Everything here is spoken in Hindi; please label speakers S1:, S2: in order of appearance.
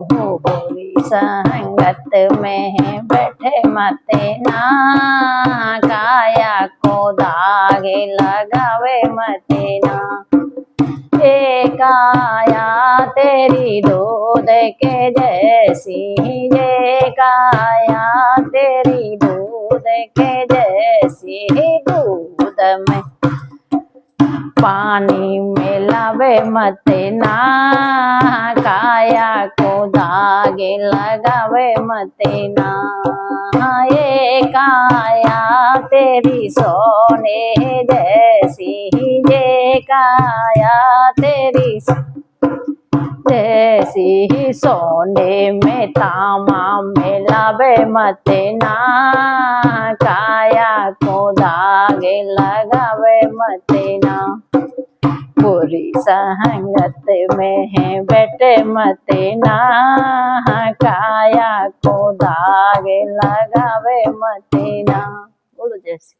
S1: हो बुरी संगत में बैठे मते ना, काया को दागे लगावे मते ना। ये काया तेरी दूध के जैसी, ये काया तेरी दूध के जैसी, दूध में पानी मिलावे मत ना, काया को धागे लगावे मत ना। ये काया तेरी सोने जैसी, ये काया तेरी जैसी, सोने में तामा मिलावे मत ना, काया को धागे लगावे मत ना। बुरी संगत में है बैठे मत ना, काया को धागे लगावे मत ना। बोलो जैसे